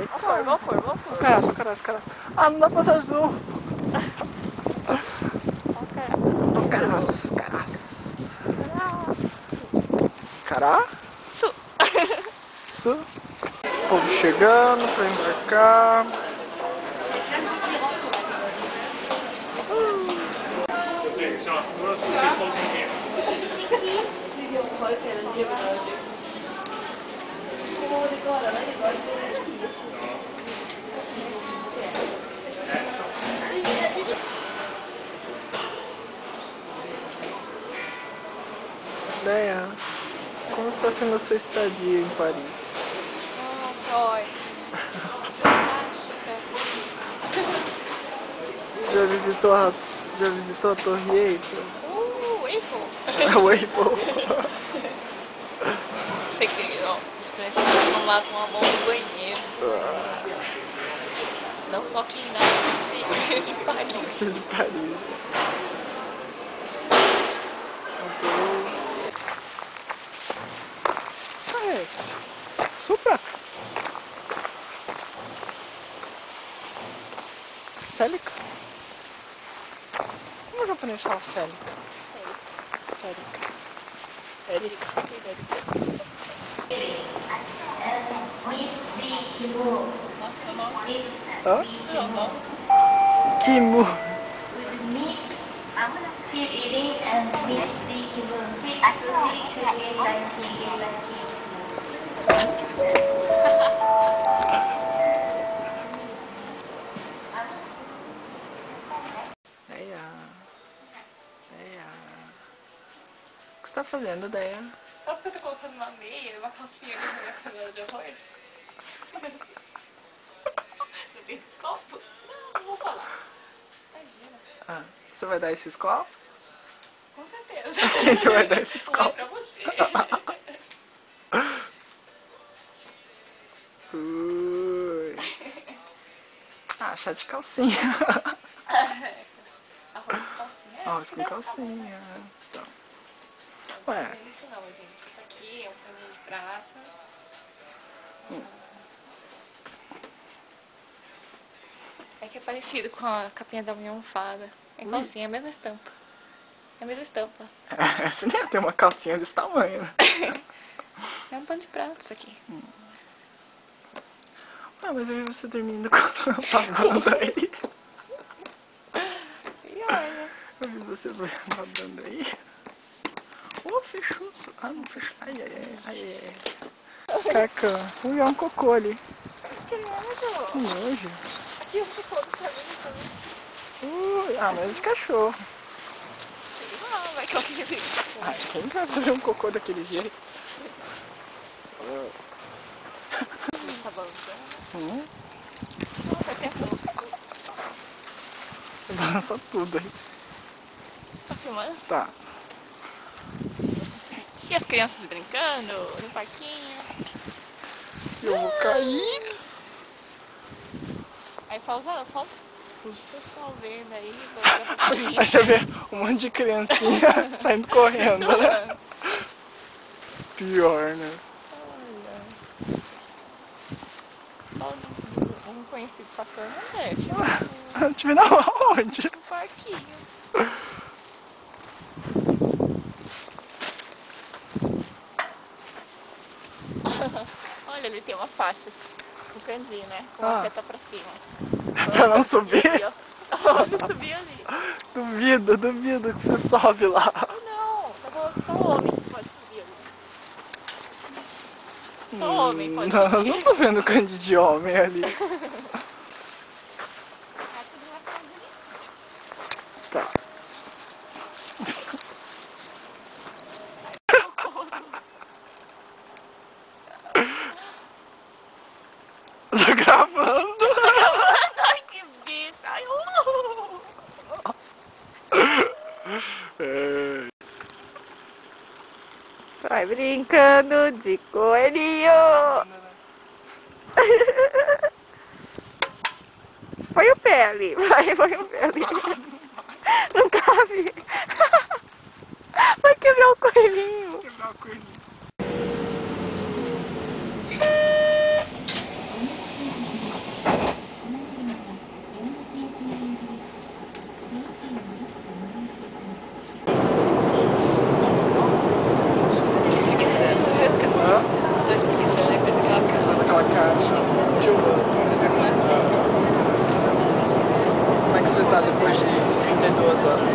Vamos. Caraca. Ah, não dá pra fazer azul. Cará? Su. Povo chegando pra embarcar. Deia, como está sendo a sua estadia em Paris? Já visitou a Torre Eiffel? Eiffel. O Eiffel. Sei que, ó, não lá tomar mão no banheiro. Não toque em nada de Paris. De Paris. Supra. Célica? Como o japonês fala Célica? Érica. Hã? Kimu. Deia. O que você tá fazendo, Deia? Sabe o que eu tô colocando uma meia e uma calcinha ali na minha panela de arroz? Não tem esse copo? Não vou falar. Imagina. Ah, você vai dar esses copos? Com certeza. Quem que vai dar esses Não é copos? pra você. Ui. Ah, chá de calcinha. Arroz com calcinha? Arroz com calcinha. Então. Ué. Isso não, gente. Isso aqui é um caminho de praça. É que é parecido com a capinha da minha almofada. É calcinha, é a mesma estampa. É a mesma estampa. Você nem tem uma calcinha desse tamanho. É um pano de prato isso aqui. Ah, mas eu vi você dormindo com a banda aí. E olha. Eu vi você babando aí. Oh, fechou. Ah, não fechou. Ai. Caca. Ui, é um cocô ali. Que nojo. Que nojo. Aqui eu tô todo caminho também. Ui, ah, mas de cachorro. Sei lá, vai que alguém vê. Ai, quem vai fazer um cocô daquele jeito? Tá balançando. Nossa, Vai ter balança tudo aí. Tá filmando? Tá. E as crianças brincando no parquinho. Eu vou cair. Aí pausa. Vocês estão vendo aí, Aí você vê um monte de criancinha saindo correndo, né? Pior, né? Olha. Um conhecido passando, não deixa. Te vendo aonde? No parquinho. Olha, ele tem uma faixa no cantinho, né? Com a seta pra cima. Pra não subir? Vamos subir ali. Duvido que você sobe lá. Não, tá bom, só homem que pode subir ali. Só homem pode subir. Não, não tô vendo canto de homem ali. Tá. Tô gravando. Ai, que bicho. Ai, Vai brincando de coelhinho. Põe o pé ali. Põe o pé ali. Não cabe. Vai quebrar o coelhinho. Quebrar o coelhinho. Nossa.